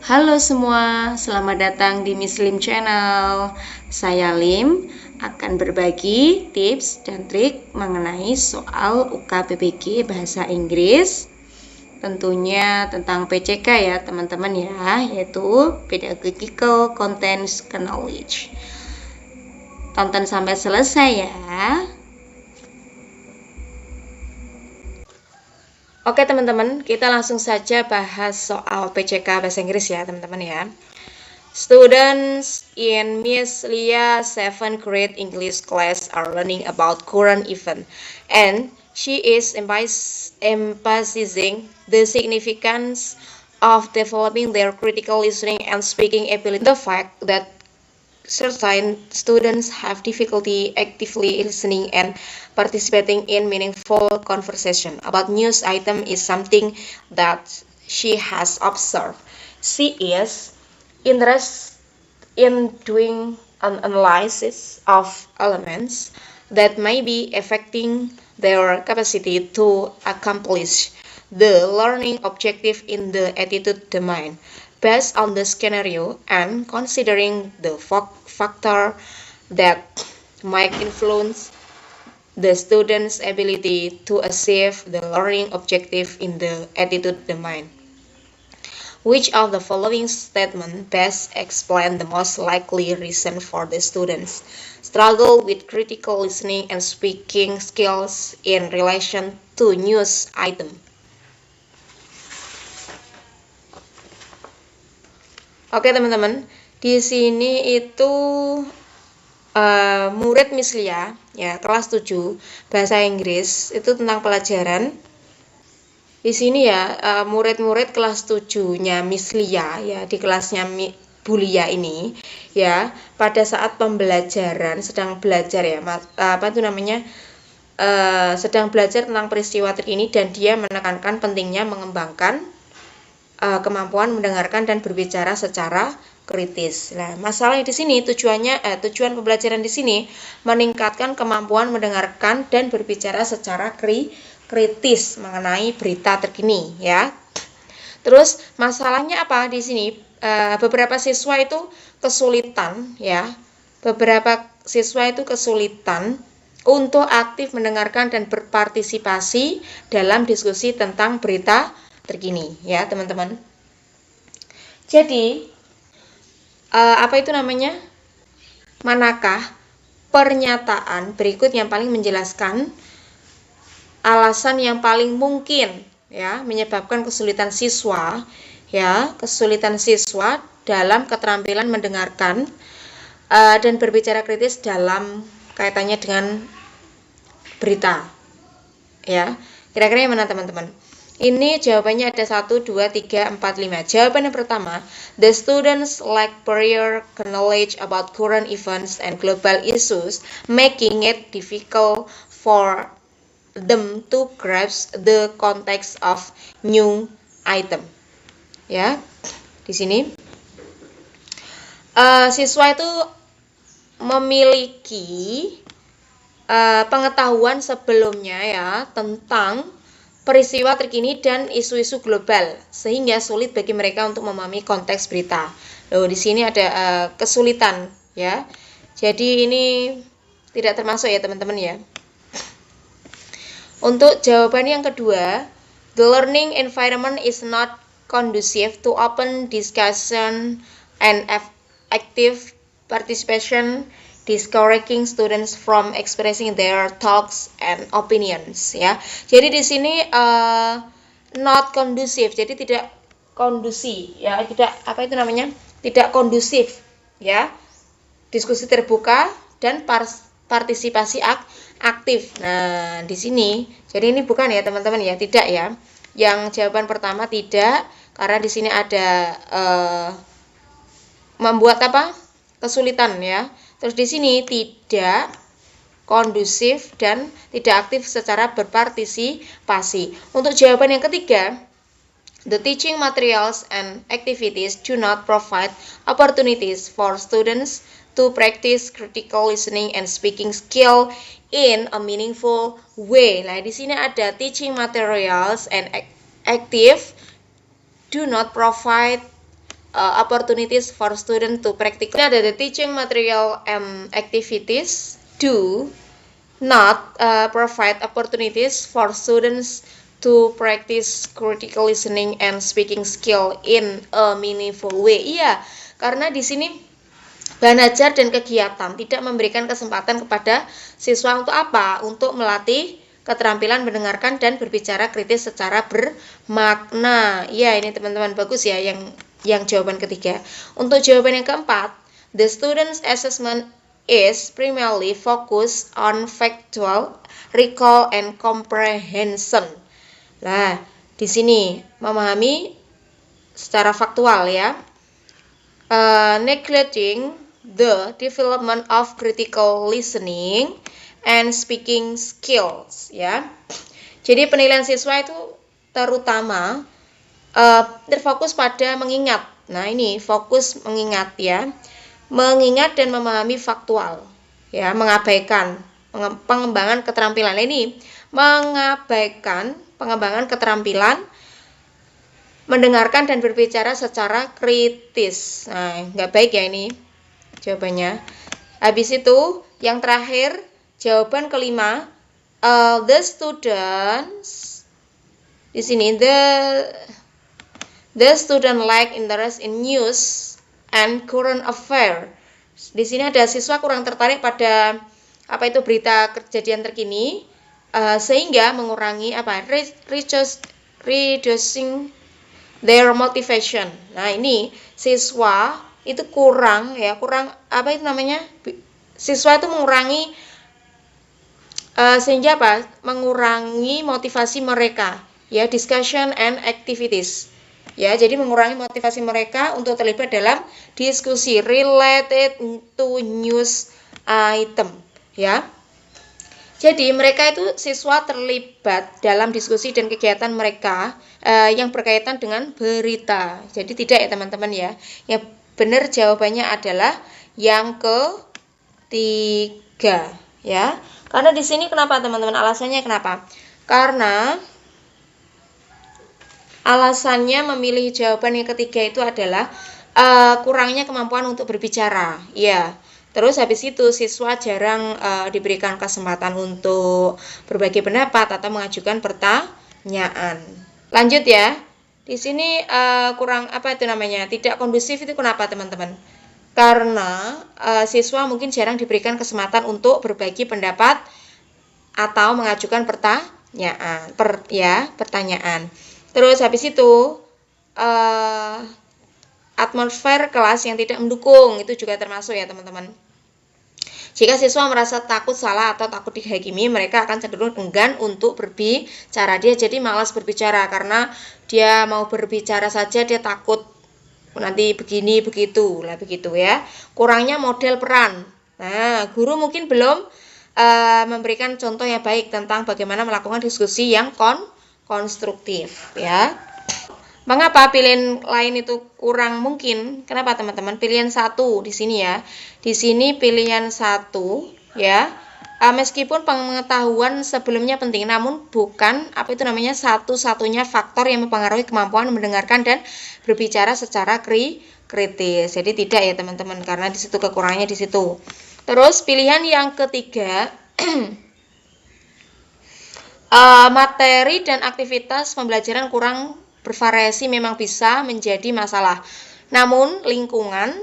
Halo semua, selamat datang di Miss Lim Channel. Saya Lim akan berbagi tips dan trik mengenai soal UKBPG Bahasa Inggris. Tentunya tentang PCK ya teman-teman ya, yaitu Pedagogical Content Knowledge. Tonton sampai selesai ya. Oke teman-teman, kita langsung saja bahas soal PCK Bahasa Inggris ya teman-teman ya. Students in Miss Lia 7th grade English class are learning about current event, and she is emphasizing the significance of developing their critical listening and speaking ability. The fact that certain students have difficulty actively listening and participating in meaningful conversation about news item is something that she has observed. She is interested in doing an analysis of elements that may be affecting their capacity to accomplish the learning objective in the attitude domain. Based on the scenario and considering the factor that might influence the student's ability to achieve the learning objective in the attitude domain. Which of the following statements best explain the most likely reason for the students' struggle with critical listening and speaking skills in relation to news item? Oke teman-teman, di sini itu murid Miss Lia ya kelas 7 bahasa Inggris itu tentang pelajaran. Di sini ya murid-murid kelas 7-nya Miss Lia ya di kelasnya Bu Lia ini ya pada saat pembelajaran sedang belajar ya sedang belajar tentang peristiwa terkini dan dia menekankan pentingnya mengembangkan kemampuan mendengarkan dan berbicara secara kritis. Nah, masalahnya di sini tujuan pembelajaran di sini meningkatkan kemampuan mendengarkan dan berbicara secara kritis mengenai berita terkini ya. Terus masalahnya apa di sini? Beberapa siswa itu kesulitan ya. Beberapa siswa itu kesulitan untuk aktif mendengarkan dan berpartisipasi dalam diskusi tentang berita terkini ya teman-teman. Jadi manakah pernyataan berikut yang paling menjelaskan alasan yang paling mungkin ya menyebabkan kesulitan siswa dalam keterampilan mendengarkan dan berbicara kritis dalam kaitannya dengan berita ya. Kira-kira yang mana teman-teman? Ini jawabannya ada 1, 2, 3, 4, 5. Jawaban yang pertama, the students lack prior knowledge about current events and global issues, making it difficult for them to grasp the context of new item. Ya, di sini siswa itu memiliki pengetahuan sebelumnya ya tentang peristiwa terkini dan isu-isu global sehingga sulit bagi mereka untuk memahami konteks berita. Loh, di sini ada kesulitan ya. Jadi ini tidak termasuk ya teman-teman ya. Untuk jawaban yang kedua, the learning environment is not conducive to open discussion and active participation, discouraging students from expressing their thoughts and opinions ya. Jadi di sini not conducive, jadi tidak kondusif ya, tidak kondusif ya. Diskusi terbuka dan partisipasi aktif. Nah, di sini jadi ini bukan ya teman-teman ya, tidak ya. Yang jawaban pertama tidak, karena di sini ada membuat kesulitan ya. Terus di sini tidak kondusif dan tidak aktif secara berpartisipasi. Untuk jawaban yang ketiga, the teaching materials and activities do not provide opportunities for students to practice critical listening and speaking skill in a meaningful way. Nah, di sini ada teaching materials and active do not provide opportunities for students to practice. Ada the teaching material and activities do not provide opportunities for students to practice critical listening and speaking skill in a meaningful way. Iya, karena di sini bahan ajar dan kegiatan tidak memberikan kesempatan kepada siswa untuk apa? Untuk melatih keterampilan mendengarkan dan berbicara kritis secara bermakna. Ya, ini teman-teman bagus ya yang jawaban ketiga. Untuk jawaban yang keempat, the student's assessment is primarily focused on factual, recall, and comprehension. Nah, di sini memahami secara faktual ya. Neglecting the development of critical listening and speaking skills ya. Jadi penilaian siswa itu terutama terfokus pada mengingat. Nah, ini fokus mengingat ya. Mengingat dan memahami faktual ya, mengabaikan pengembangan keterampilan. Ini mengabaikan pengembangan keterampilan mendengarkan dan berbicara secara kritis. Nah, nggak baik ya ini jawabannya. Habis itu yang terakhir, jawaban kelima, the students di sini the student lack interest in news and current affairs. Di sini ada siswa kurang tertarik pada apa itu berita kejadian terkini, sehingga mengurangi reducing their motivation. Nah, ini siswa itu kurang apa itu namanya? Siswa itu mengurangi sehingga apa? Mengurangi motivasi mereka. Ya, discussion and activities. Ya, jadi mengurangi motivasi mereka untuk terlibat dalam diskusi related to news item, ya. Jadi mereka itu siswa terlibat dalam diskusi dan kegiatan mereka yang berkaitan dengan berita. Jadi tidak ya teman-teman ya. Yang benar jawabannya adalah yang ketiga, ya. Karena di sini kenapa teman-teman? Alasannya kenapa? Karena alasannya memilih jawaban yang ketiga itu adalah kurangnya kemampuan untuk berbicara. Ya. Terus habis itu siswa jarang diberikan kesempatan untuk berbagi pendapat atau mengajukan pertanyaan. Lanjut ya. Di sini kurang apa itu namanya? Tidak kondusif itu kenapa teman-teman? Karena siswa mungkin jarang diberikan kesempatan untuk berbagi pendapat atau mengajukan pertanyaan. Terus habis itu atmosfer kelas yang tidak mendukung itu juga termasuk ya teman-teman. Jika siswa merasa takut salah atau takut dihakimi, mereka akan cenderung enggan untuk berbicara. Dia jadi malas berbicara karena dia mau berbicara saja dia takut nanti begini begitu lah begitu ya. Kurangnya model peran. Nah, guru mungkin belum memberikan contoh yang baik tentang bagaimana melakukan diskusi yang konstruktif ya. Mengapa pilihan lain itu kurang mungkin? Kenapa teman-teman? Pilihan satu di sini ya. Di sini pilihan satu ya. Meskipun pengetahuan sebelumnya penting, namun bukan apa itu namanya satu-satunya faktor yang mempengaruhi kemampuan mendengarkan dan berbicara secara kritis. Jadi tidak ya teman-teman, karena di situ kekurangannya di situ. Terus pilihan yang ketiga, materi dan aktivitas pembelajaran kurang bervariasi memang bisa menjadi masalah. Namun lingkungan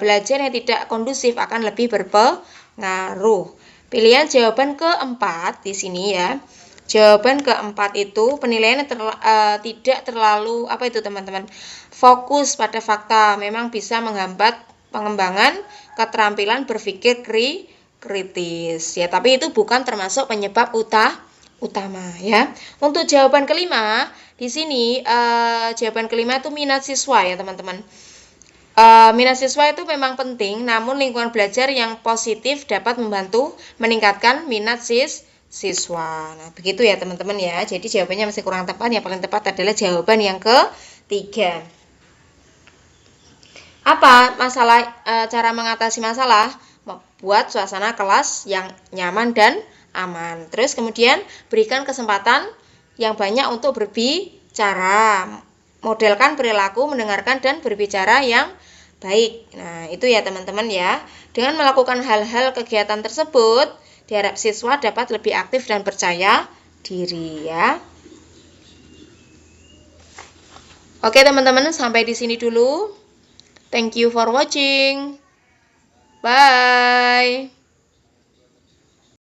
belajar yang tidak kondusif akan lebih berpengaruh. Pilihan jawaban keempat di sini ya. Jawaban keempat itu penilaiannya tidak terlalu apa itu teman-teman? Fokus pada fakta, memang bisa menghambat pengembangan keterampilan berpikir kritis ya, tapi itu bukan termasuk penyebab utama ya. Untuk jawaban kelima di sini jawaban kelima itu minat siswa ya teman-teman. Minat siswa itu memang penting, namun lingkungan belajar yang positif dapat membantu meningkatkan minat siswa. Nah, begitu ya teman-teman ya. Jadi jawabannya masih kurang tepat. Yang paling tepat adalah jawaban yang ketiga. Apa masalah? Cara mengatasi masalah? Membuat suasana kelas yang nyaman dan aman. Terus kemudian berikan kesempatan yang banyak untuk berbicara. modelkan perilaku, mendengarkan, dan berbicara yang baik. Nah, itu ya teman-teman ya. Dengan melakukan hal-hal kegiatan tersebut, diharap siswa dapat lebih aktif dan percaya diri ya. Oke teman-teman, sampai di sini dulu. Thank you for watching. Bye.